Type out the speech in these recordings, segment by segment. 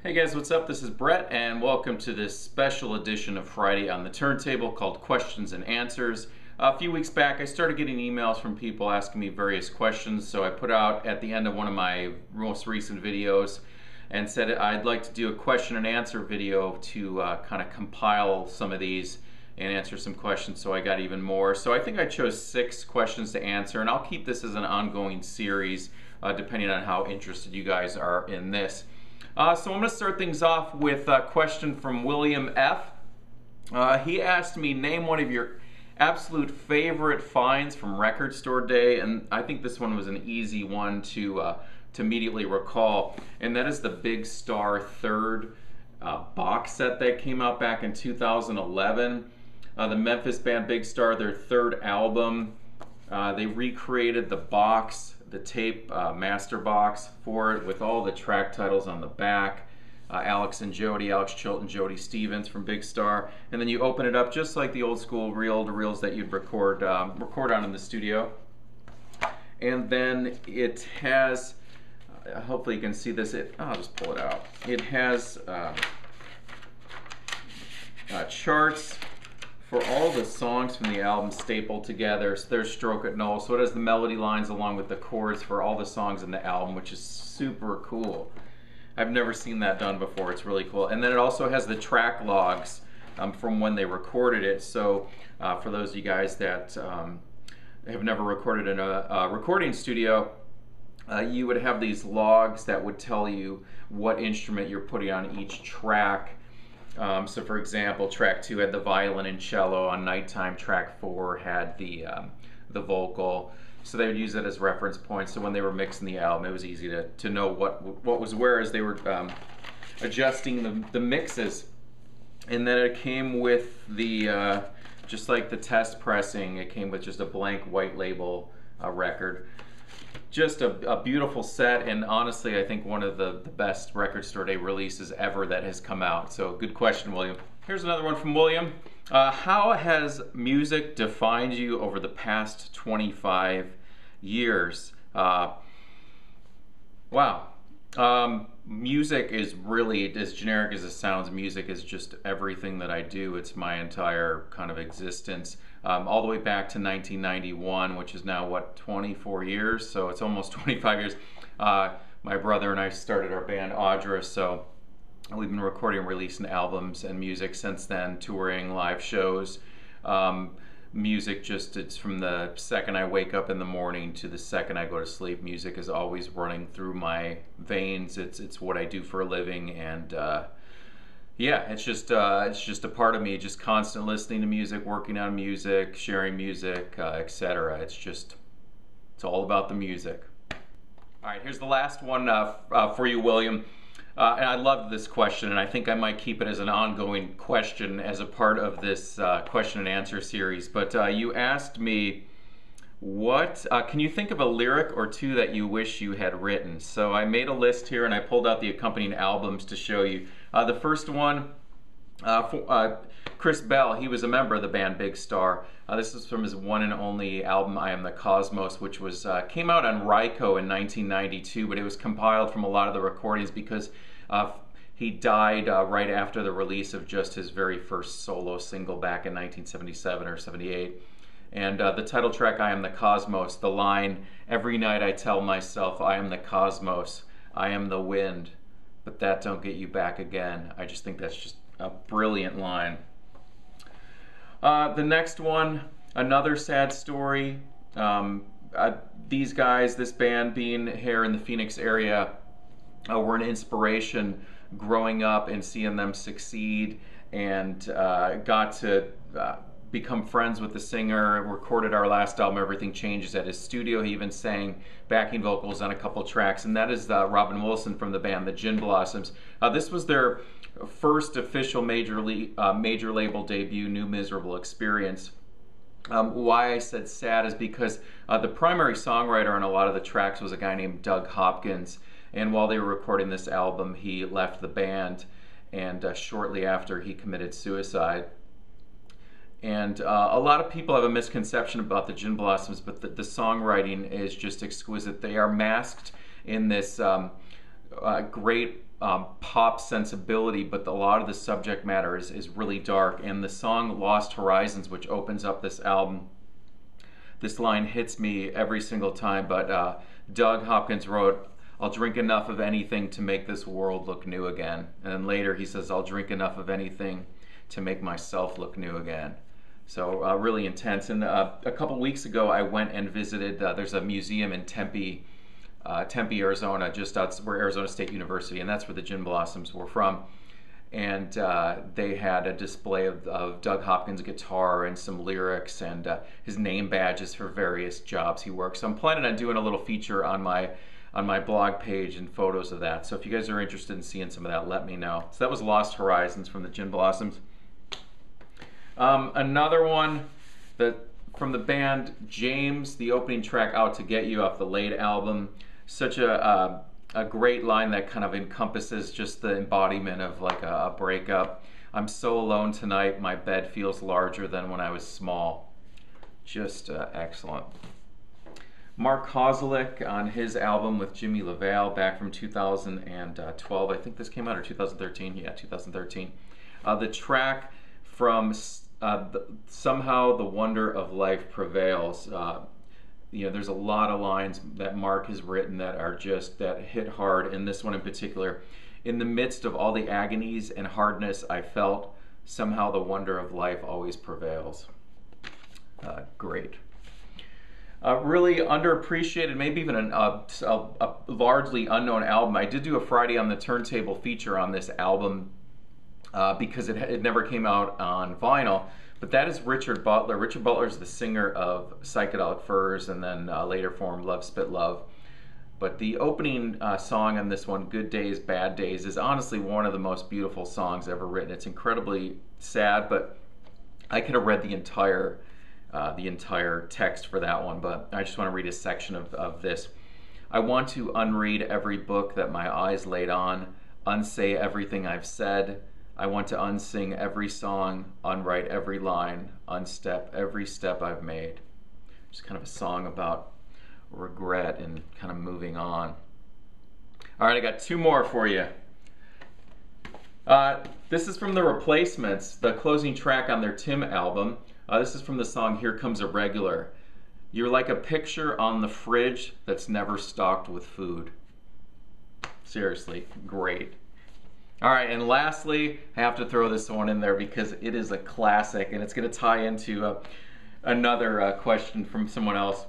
Hey guys, what's up? This is Brett and welcome to this special edition of Friday on the Turntable called Questions and Answers. A few weeks back I started getting emails from people asking me various questions, so I put out at the end of one of my most recent videos and said I'd like to do a question and answer video to kind of compile some of these and answer some questions, so I got even more. So I think I chose 6 questions to answer, and I'll keep this as an ongoing series depending on how interested you guys are in this. So I'm going to start things off with a question from William F. He asked me, name one of your absolute favorite finds from record store day, and I think this one was an easy one to immediately recall, and that is the Big Star third box set that came out back in 2011. The Memphis band Big Star, their third album, they recreated the box, the tape master box for it with all the track titles on the back. Alex Chilton, Jody Stevens from Big Star, and then you open it up just like the old school reels that you'd record on in the studio. And then it has, hopefully you can see this. I'll just pull it out. It has charts for all the songs from the album stapled together. So there's Stroke It Noel. So it has the melody lines along with the chords for all the songs in the album, which is super cool. I've never seen that done before. It's really cool. And then it also has the track logs from when they recorded it. So for those of you guys that have never recorded in a recording studio, you would have these logs that would tell you what instrument you're putting on each track. So for example, track 2 had the violin and cello. On Nighttime, track 4 had the vocal. So they would use it as reference points. So when they were mixing the album, it was easy to know what was where as they were adjusting the mixes. And then it came with the, just like the test pressing, it came with just a blank white label record. Just a beautiful set, and honestly I think one of the best record store day releases ever that has come out. So good question, William. Here's another one from William. How has music defined you over the past 25 years? Wow. Music is really, as generic as it sounds, music is just everything that I do. It's my entire kind of existence. All the way back to 1991, which is now, what, 24 years? So it's almost 25 years. My brother and I started our band Audra, so we've been recording and releasing albums and music since then, touring, live shows. Music just, it's from the second I wake up in the morning to the second I go to sleep. Music is always running through my veins. It's what I do for a living, and yeah, it's just a part of me. Just constant listening to music, working on music, sharing music, etc. It's all about the music. All right, here's the last one for you, William. And I love this question, and I think I might keep it as an ongoing question as a part of this question and answer series. But you asked me, can you think of a lyric or two that you wish you had written? So I made a list here and I pulled out the accompanying albums to show you. The first one, Chris Bell, he was a member of the band Big Star. This is from his one and only album, I Am the Cosmos, which was came out on Ryko in 1992, but it was compiled from a lot of the recordings because he died right after the release of just his very first solo single back in 1977 or 78. And the title track, I Am the Cosmos, the line, every night I tell myself I am the cosmos, I am the wind, but that don't get you back again. I just think that's just a brilliant line. The next one, another sad story. These guys, this band being here in the Phoenix area, were an inspiration growing up and seeing them succeed, and got to become friends with the singer, recorded our last album, Everything Changes, at his studio. He even sang backing vocals on a couple tracks, and that is Robin Wilson from the band, the Gin Blossoms. This was their first official major label debut, New Miserable Experience. Why I said sad is because the primary songwriter on a lot of the tracks was a guy named Doug Hopkins, and while they were recording this album, he left the band, and shortly after he committed suicide. And a lot of people have a misconception about the Gin Blossoms, but the songwriting is just exquisite. They are masked in this great pop sensibility, but a lot of the subject matter is really dark. And the song Lost Horizons, which opens up this album, this line hits me every single time, but Doug Hopkins wrote, "I'll drink enough of anything to make this world look new again." And then later he says, "I'll drink enough of anything to make myself look new again." So really intense. And a couple weeks ago I went and visited, there's a museum in Tempe, Arizona, just outside where Arizona State University, and that's where the Gin Blossoms were from. And they had a display of Doug Hopkins' guitar and some lyrics and his name badges for various jobs he works. So I'm planning on doing a little feature on my blog page and photos of that. So if you guys are interested in seeing some of that, let me know. So that was Lost Horizons from the Gin Blossoms. Another one from the band James, the opening track, "Out to Get You" off the Late album. Such a great line that kind of encompasses just the embodiment of like a breakup. "I'm so alone tonight, my bed feels larger than when I was small." Just excellent. Mark Kozelek on his album with Jimmy LaValle back from 2012. I think this came out, or 2013. Yeah, 2013. The track from Somehow the Wonder of Life Prevails. There's a lot of lines that Mark has written that are that hit hard, and this one in particular. "In the midst of all the agonies and hardness I felt, somehow the wonder of life always prevails." Great. Really underappreciated, maybe even a largely unknown album. I did do a Friday on the Turntable feature on this album because it never came out on vinyl. But that is Richard Butler. Richard Butler is the singer of Psychedelic Furs and then later formed Love Spit Love. But the opening song on this one, "Good Days, Bad Days," is honestly one of the most beautiful songs ever written. It's incredibly sad, but I could have read the entire text for that one, but I just want to read a section of this. "I want to unread every book that my eyes laid on, unsay everything I've said. I want to unsing every song, unwrite every line, unstep every step I've made." Just kind of a song about regret and kind of moving on. All right, I got two more for you. This is from The Replacements, the closing track on their Tim album. This is from the song "Here Comes a Regular." "You're like a picture on the fridge that's never stocked with food." Seriously, great. All right, and lastly, I have to throw this one in there because it is a classic, and it's going to tie into another question from someone else.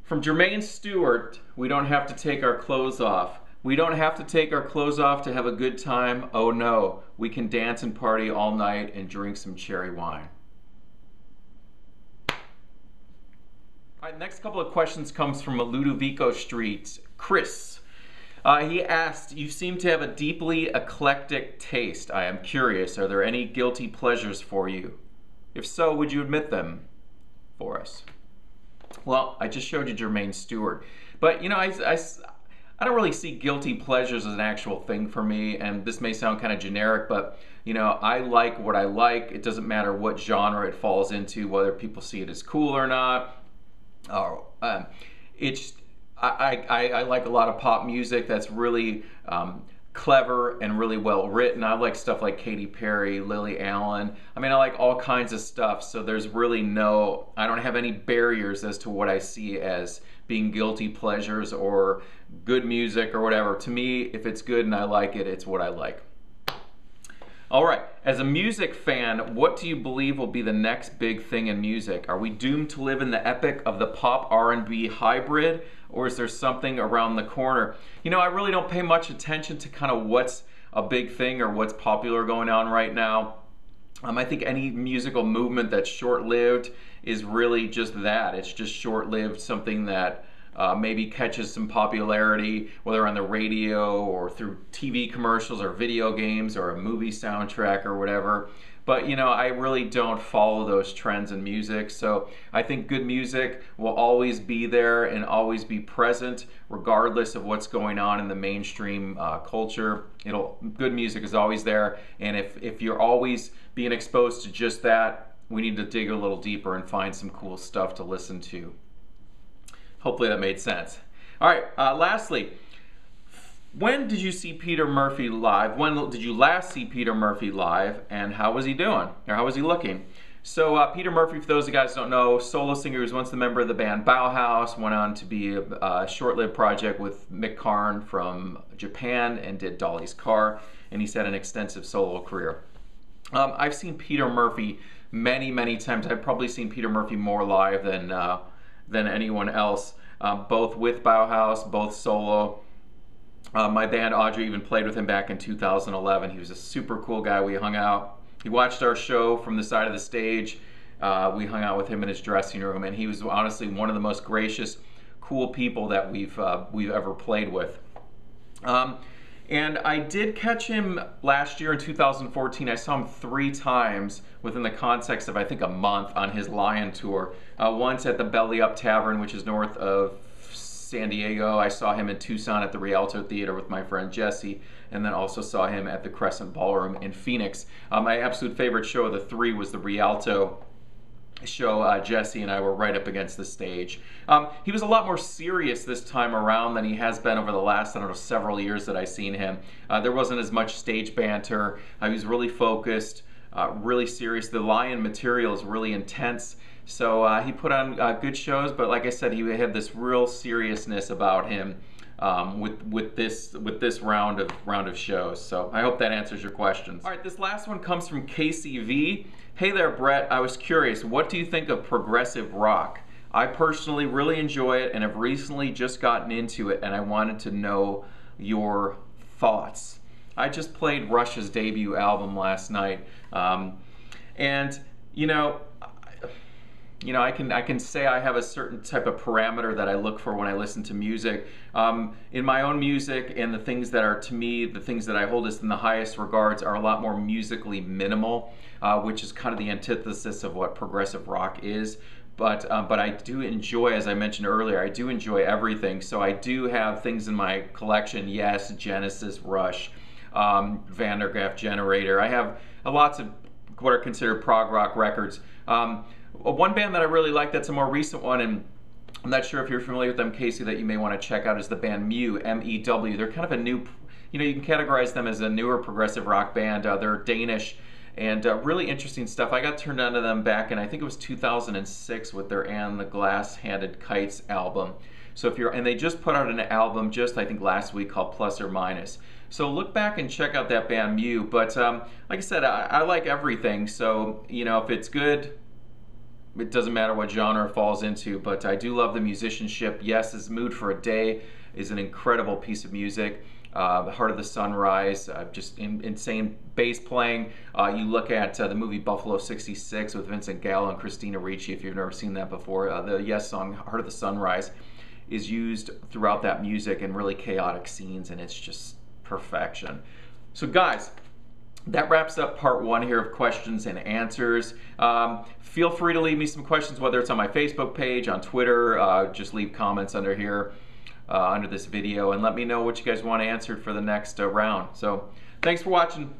From Jermaine Stewart, "We don't have to take our clothes off. We don't have to take our clothes off to have a good time. Oh no, we can dance and party all night and drink some cherry wine." All right, next couple of questions comes from Ludovico Street. Chris. He asked, "You seem to have a deeply eclectic taste. I am curious, are there any guilty pleasures for you? If so, would you admit them for us?" Well, I just showed you Jermaine Stewart. But, I don't really see guilty pleasures as an actual thing for me, and this may sound kind of generic, but, I like what I like. It doesn't matter what genre it falls into, whether people see it as cool or not. I like a lot of pop music that's really clever and really well written. I like stuff like Katy Perry, Lily Allen. I like all kinds of stuff, so there's really I don't have any barriers as to what I see as being guilty pleasures or good music or whatever. To me, if it's good and I like it, it's what I like. All right, as a music fan, what do you believe will be the next big thing in music? Are we doomed to live in the epic of the pop R&B hybrid, or is there something around the corner? I really don't pay much attention to kind of what's a big thing or what's popular going on right now. I think any musical movement that's short-lived is really just that. It's just short-lived, something that maybe catches some popularity, whether on the radio or through TV commercials or video games or a movie soundtrack or whatever. But I really don't follow those trends in music. So I think good music will always be there and always be present regardless of what's going on in the mainstream culture. Good music is always there. And if you're always being exposed to just that, we need to dig a little deeper and find some cool stuff to listen to. Hopefully that made sense. All right, lastly, When did you see Peter Murphy live? When did you last see Peter Murphy live, and how was he doing, or how was he looking? So Peter Murphy, for those of you guys who don't know, solo singer. He was once the member of the band Bauhaus, went on to be a short-lived project with Mick Karn from Japan and did Dolly's Car, and he's had an extensive solo career. I've seen Peter Murphy many, many times. I've probably seen Peter Murphy more live than anyone else, both with Bauhaus, both solo. My band Audra even played with him back in 2011. He was a super cool guy. We hung out. He watched our show from the side of the stage. We hung out with him in his dressing room, and he was honestly one of the most gracious, cool people that we've ever played with. And I did catch him last year in 2014. I saw him 3 times within the context of, I think, a month on his Lion tour. Once at the Belly Up Tavern, which is north of San Diego. I saw him in Tucson at the Rialto Theater with my friend Jesse, and then also saw him at the Crescent Ballroom in Phoenix. My absolute favorite show of the 3 was the Rialto show. Jesse and I were right up against the stage. He was a lot more serious this time around than he has been over the last, I don't know, several years that I've seen him. There wasn't as much stage banter. He was really focused, really serious. The Lion material is really intense. So he put on good shows, but like I said, he had this real seriousness about him with this round of shows. So I hope that answers your questions. All right, this last one comes from KCV. Hey there, Brett. I was curious, what do you think of progressive rock? I personally really enjoy it and have recently just gotten into it, and I wanted to know your thoughts. I just played Rush's debut album last night, and I can say I have a certain type of parameter that I look for when I listen to music. In my own music, and the things that are, to me, the things that I hold as in the highest regards are a lot more musically minimal, which is kind of the antithesis of what progressive rock is. But I do enjoy, as I mentioned earlier, I do enjoy everything. So I do have things in my collection, yes, Genesis, Rush, Van der Graaf Generator. I have lots of what are considered prog rock records. One band that I really like that's a more recent one, and I'm not sure if you're familiar with them, Casey, that you may want to check out, is the band Mew, M-E-W. They're kind of a new, you can categorize them as a newer progressive rock band. They're Danish, and really interesting stuff. I got turned on to them back in, I think it was 2006, with their And the Glass-Handed Kites album. So and they just put out an album just, I think, last week called Plus or Minus. So look back and check out that band Mew. But like I said, I like everything. So, if it's good, it doesn't matter what genre it falls into, but I do love the musicianship. Yes, this Mood for a Day is an incredible piece of music. The Heart of the Sunrise, just insane bass playing. You look at the movie Buffalo 66 with Vincent Gallo and Christina Ricci, if you've never seen that before. The Yes song, Heart of the Sunrise, is used throughout that music in really chaotic scenes, and it's just perfection. So guys, that wraps up part 1 here of questions and answers. Feel free to leave me some questions, whether it's on my Facebook page, on Twitter. Just leave comments under here, under this video, and let me know what you guys want answered for the next round. So thanks for watching.